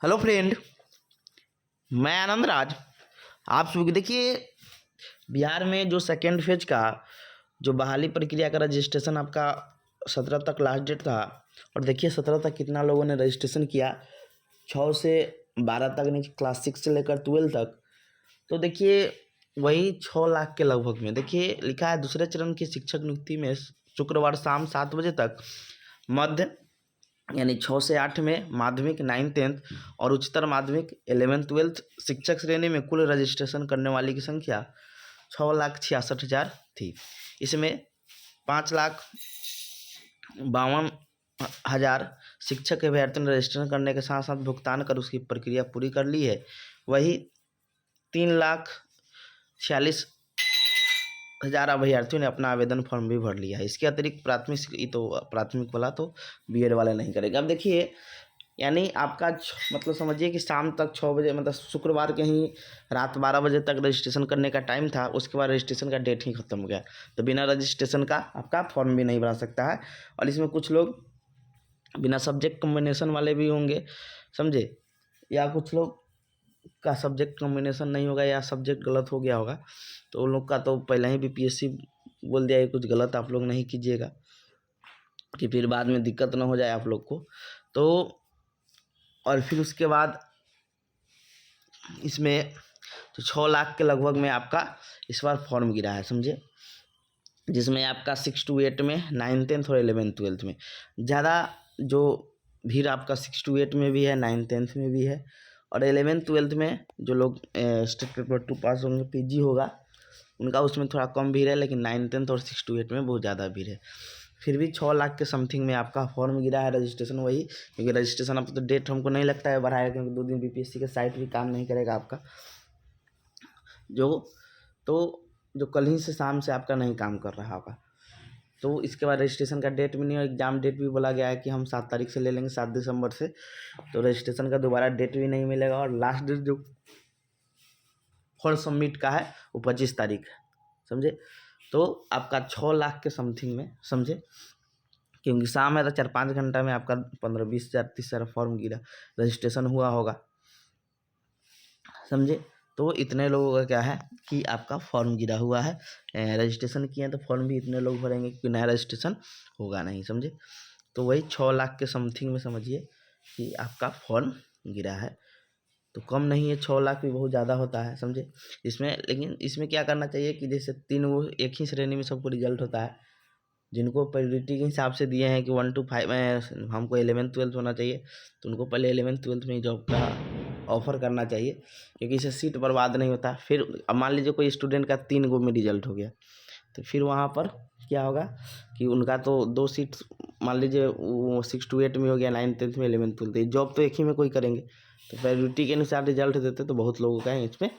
Hello friend, मैं आनंद राज। आप सभी देखिए, बिहार में जो सेकेंड फेज का जो बहाली प्रक्रिया का रजिस्ट्रेशन आपका 17 तक लास्ट डेट था। और देखिए 17 तक कितना लोगों ने रजिस्ट्रेशन किया, 6 से 12 तक नहीं, क्लास 6 से लेकर 12 तक। तो देखिए वही 6 लाख के लगभग में देखिए लिखा है दूसरे चरण की शिक्षक नियुक्ति में शुक्रवार शाम 7 बजे तक मध्य यानी 6 से 8 में माध्यमिक 9th-10th और उच्चतर माध्यमिक 11th-12th शिक्षक श्रेणी में कुल रजिस्ट्रेशन करने वाली की संख्या 6,66,000 थी। इसमें 5,52,000 शिक्षक अभ्यर्थियों ने रजिस्ट्रेशन करने के साथ साथ भुगतान कर उसकी प्रक्रिया पूरी कर ली है। वही 3,46,000 अभ्यर्थियों ने अपना आवेदन फॉर्म भी भर लिया है। इसके अतिरिक्त प्राथमिक वाला तो बीएड वाला नहीं करेगा। अब देखिए यानी आपका मतलब समझिए कि शाम तक 6 बजे मतलब शुक्रवार के ही रात 12 बजे तक रजिस्ट्रेशन करने का टाइम था। उसके बाद रजिस्ट्रेशन का डेट ही ख़त्म हो गया, तो बिना रजिस्ट्रेशन का आपका फॉर्म भी नहीं भरा सकता है। और इसमें कुछ लोग बिना सब्जेक्ट कॉम्बिनेशन वाले भी होंगे, समझे, या कुछ लोग का सब्जेक्ट कॉम्बिनेशन नहीं होगा या सब्जेक्ट गलत हो गया होगा, तो उन लोग का तो पहले ही बीपीएससी बोल दिया है कुछ गलत आप लोग नहीं कीजिएगा कि फिर बाद में दिक्कत ना हो जाए आप लोग को। तो और फिर उसके बाद इसमें तो 6 लाख के लगभग में आपका इस बार फॉर्म गिरा है, समझे, जिसमें आपका 6 to 8 में 9th-10th और 11th-12th में ज़्यादा जो भीड़ आपका 6 to 8 में भी है, 9th-10th में भी है। और 11th-12th में जो लोग स्टेट पेपर 2 पास होंगे, पीजी होगा, उनका उसमें थोड़ा कम भीड़ है, लेकिन 9th-10th और 6 to 8 में बहुत ज़्यादा भीड़ है। फिर भी 6 लाख के समथिंग में आपका फॉर्म गिरा है रजिस्ट्रेशन वही, क्योंकि रजिस्ट्रेशन अब तो डेट हमको नहीं लगता है बढ़ाया, क्योंकि 2 दिन बीपीएससी का साइट भी काम नहीं करेगा आपका जो कल ही से शाम से आपका नहीं काम कर रहा होगा। तो इसके बाद रजिस्ट्रेशन का डेट भी नहीं, और एग्ज़ाम डेट भी बोला गया है कि हम 7 तारीख से ले लेंगे, 7 दिसंबर से। तो रजिस्ट्रेशन का दोबारा डेट भी नहीं मिलेगा। और लास्ट डेट जो फॉर्म सबमिट का है वो 25 तारीख है, समझे। तो आपका 6 लाख के समथिंग में, समझे, क्योंकि शाम है तो 4-5 घंटा में आपका 15-20,000 30,000 फॉर्म गिरा, रजिस्ट्रेशन हुआ होगा, समझे। तो इतने लोगों का क्या है कि आपका फॉर्म गिरा हुआ है। रजिस्ट्रेशन किए तो फॉर्म भी इतने लोग भरेंगे क्योंकि नया रजिस्ट्रेशन होगा नहीं, समझे। तो वही 6 लाख के समथिंग में समझिए कि आपका फॉर्म गिरा है। तो कम नहीं है, 6 लाख भी बहुत ज़्यादा होता है, समझे। लेकिन इसमें क्या करना चाहिए कि जैसे 3 वो एक ही श्रेणी में सबको रिजल्ट होता है, जिनको प्रायोरिटी के हिसाब से दिए हैं कि 1 to 5 में हमको 11th-12th होना चाहिए, तो उनको पहले 11th-12th में ही जॉब का ऑफ़र करना चाहिए, क्योंकि इससे सीट बर्बाद नहीं होता। फिर अब मान लीजिए कोई स्टूडेंट का 3 गो में रिजल्ट हो गया, तो फिर वहाँ पर क्या होगा कि उनका तो 2 सीट, मान लीजिए वो 6 to 8 में हो गया, 9th-10th में 11th-12th, जॉब तो एक ही में कोई करेंगे। तो प्रायोरिटी के अनुसार रिजल्ट देते तो बहुत लोगों का इसमें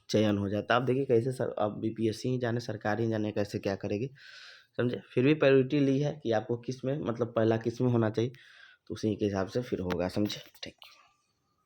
चयन हो जाता। आप देखिए कैसे अब बीपीएससी ही जाने, सरकार ही जाने कैसे क्या करेगी, समझे। फिर भी प्रायोरिटी ली है कि आपको किस में मतलब पहला किस में होना चाहिए, तो उसी के हिसाब से फिर होगा, समझे। Thank you.